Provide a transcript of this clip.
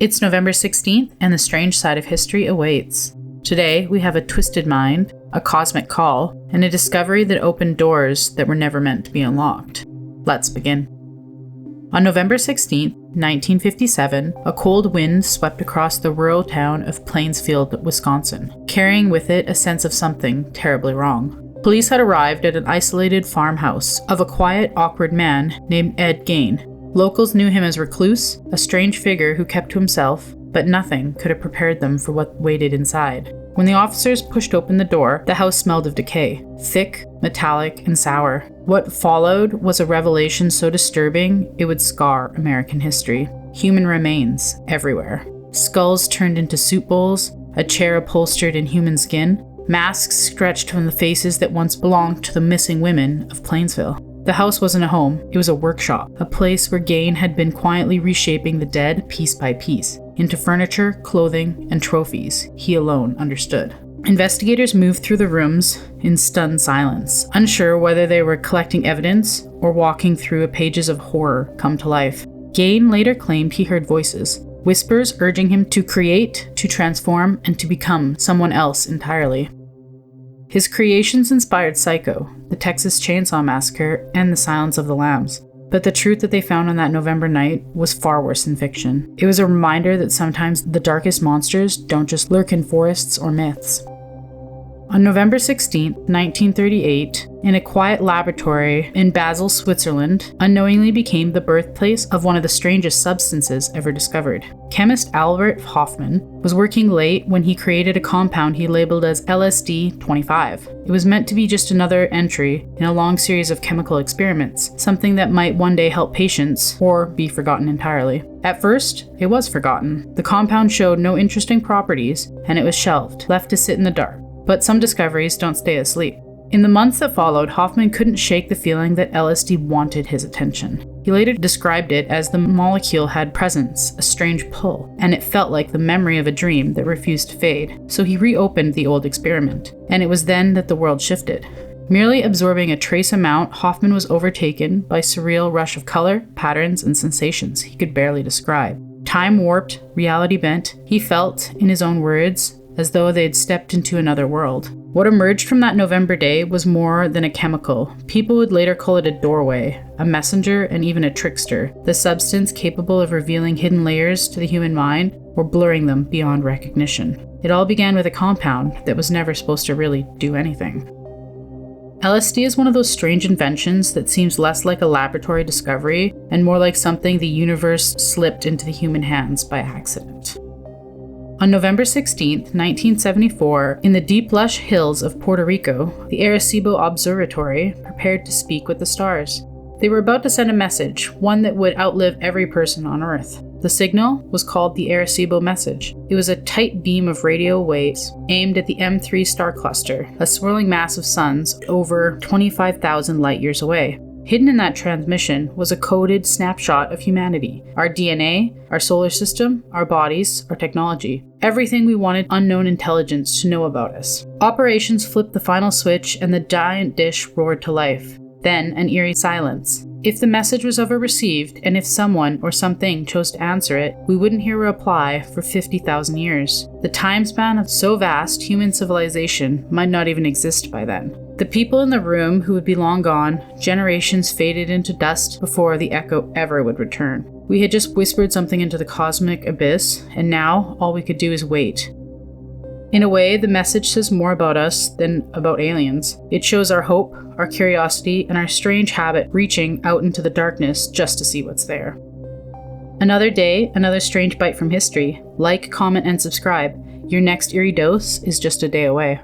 It's November 16th, and the strange side of history awaits. Today, we have a twisted mind, a cosmic call, and a discovery that opened doors that were never meant to be unlocked. Let's begin. On November 16th, 1957, a cold wind swept across the rural town of Plainsfield, Wisconsin, carrying with it a sense of something terribly wrong. Police had arrived at an isolated farmhouse of a quiet, awkward man named Ed Gein. Locals knew him as recluse, a strange figure who kept to himself, but nothing could have prepared them for what waited inside. When the officers pushed open the door, the house smelled of decay, thick, metallic, and sour. What followed was a revelation so disturbing it would scar American history. Human remains everywhere. Skulls turned into soup bowls, a chair upholstered in human skin, masks stretched from the faces that once belonged to the missing women of Plainsville. The house wasn't a home, it was a workshop, a place where Gein had been quietly reshaping the dead piece by piece, into furniture, clothing, and trophies he alone understood. Investigators moved through the rooms in stunned silence, unsure whether they were collecting evidence or walking through pages of horror come to life. Gein later claimed he heard voices, whispers urging him to create, to transform, and to become someone else entirely. His creations inspired Psycho, the Texas Chainsaw Massacre, and The Silence of the Lambs. But the truth that they found on that November night was far worse than fiction. It was a reminder that sometimes the darkest monsters don't just lurk in forests or myths. On November 16, 1938, in a quiet laboratory in Basel, Switzerland, unknowingly became the birthplace of one of the strangest substances ever discovered. Chemist Albert Hofmann was working late when he created a compound he labeled as LSD-25. It was meant to be just another entry in a long series of chemical experiments, something that might one day help patients or be forgotten entirely. At first, it was forgotten. The compound showed no interesting properties, and it was shelved, left to sit in the dark. But some discoveries don't stay asleep. In the months that followed, Hofmann couldn't shake the feeling that LSD wanted his attention. He later described it as the molecule had presence, a strange pull, and it felt like the memory of a dream that refused to fade. So he reopened the old experiment, and it was then that the world shifted. Merely absorbing a trace amount, Hofmann was overtaken by a surreal rush of color, patterns, and sensations he could barely describe. Time warped, reality bent, he felt, in his own words, as though they had stepped into another world. What emerged from that November day was more than a chemical. People would later call it a doorway, a messenger, and even a trickster, the substance capable of revealing hidden layers to the human mind or blurring them beyond recognition. It all began with a compound that was never supposed to really do anything. LSD is one of those strange inventions that seems less like a laboratory discovery and more like something the universe slipped into the human hands by accident. On November 16, 1974, in the deep lush hills of Puerto Rico, the Arecibo Observatory prepared to speak with the stars. They were about to send a message, one that would outlive every person on Earth. The signal was called the Arecibo message. It was a tight beam of radio waves aimed at the M3 star cluster, a swirling mass of suns over 25,000 light years away. Hidden in that transmission was a coded snapshot of humanity, our DNA, our solar system, our bodies, our technology, everything we wanted unknown intelligence to know about us. Operations flipped the final switch and the giant dish roared to life. Then an eerie silence. If the message was ever received, and if someone or something chose to answer it, we wouldn't hear a reply for 50,000 years. The time span of so vast, human civilization might not even exist by then. The people in the room who would be long gone, generations faded into dust before the echo ever would return. We had just whispered something into the cosmic abyss, and now all we could do is wait. In a way, the message says more about us than about aliens. It shows our hope, our curiosity, and our strange habit reaching out into the darkness just to see what's there. Another day, another strange bite from history. Like, comment, and subscribe. Your next eerie dose is just a day away.